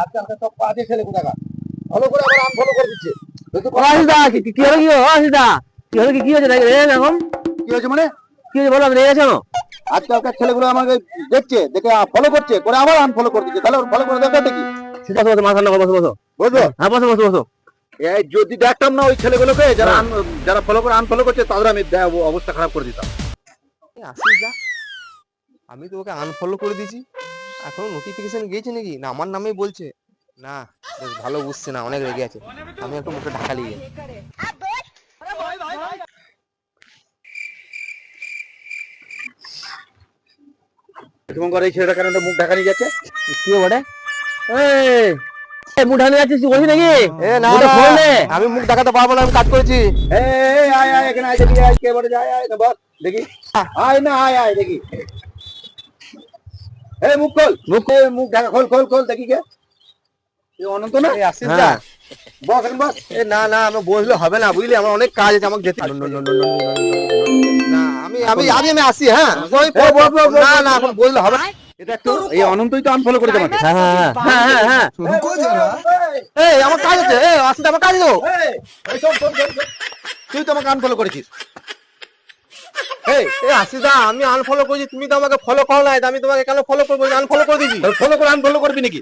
আজকালকার সব বাজে ছেলে কোথাকার ফলো করে আবার আনফলো করে দিচ্ছে। অসিদা কি হলো কি অসিদা কি হলো কি হয়েছে নাকি রে এখন কি হয়েছে মানে? কি হয়েছে বলো, আমি রেগে আছো? আজকালকার ছেলেগুলো আমাকে দেখছে, দেখে ফলো করছে, করে আবার আনফলো করে দিচ্ছে। তাহলে ফলো করে দেখাটা কি? বসো বসো, মাথা ঠান্ডা করো, বসো বসো। বুঝলো? হ্যাঁ বসো বসো বসো। এই যদি দেখতাম না ওই ছেলেগুলোকে যারা যারা ফলো করে আনফলো করছে, তাদের আমি অবস্থা খারাপ করে দিতাম। আসিস যা, আমি তো ওকে আনফলো করে দিয়েছি, এখনো নোটিফিকেশন গিয়েছে নাকি না আমার নামেই বলছে না, বেশ ভালো বুঝছে না, অনেক রেগে আছে। আমি একটু মুখে ঢাকা লিয়ে শুভঙ্কর এই ছেলেটা কেন মুখ ঢাকা নিয়ে যাচ্ছে? কি বটে এই মুখ ঢাকা যাচ্ছিস বলছি নাকি? এ না মুখটা না, খোল রে। আমি মুখ দেখাতে পারবো না, আমি কাজ করেছি। এই আয় আয় এখানে আয়, দেখি আয় কে বলে যায়, আয় না বস দেখি, আয় না আয় আয় দেখি। এই মুখ খোল, মুখ ঢাকা খোল খোল খোল দেখি কে। এই অনন্ত না? এই আসিস যা, বস এখন বস। এ না না, আমি বসলে হবে না বুঝলি, আমার অনেক কাজ আছে, আমাকে যেতে হবে। না আমি আমি আমি আমি আসি, হ্যাঁ না না, এখন বসলে হবে না। এটা একটু এই অনন্তই তো আনফলো করেছে আমাকে। হ্যাঁ হ্যাঁ হ্যাঁ হ্যাঁ হ্যাঁ। এই আমার কাজ আছে, এই আসিস আমার কাজ আছে। এই শোন শোন শোন, তুই তো আমাকে আনফলো করেছিস। এই এই আসিস দা, আমি আনফলো করেছি, তুমি তো আমাকে ফলো করো নাই, আমি তোমাকে কেন ফলো করবো? আনফলো করে দিয়েছি। ফলো করে আনফলো করবি নাকি?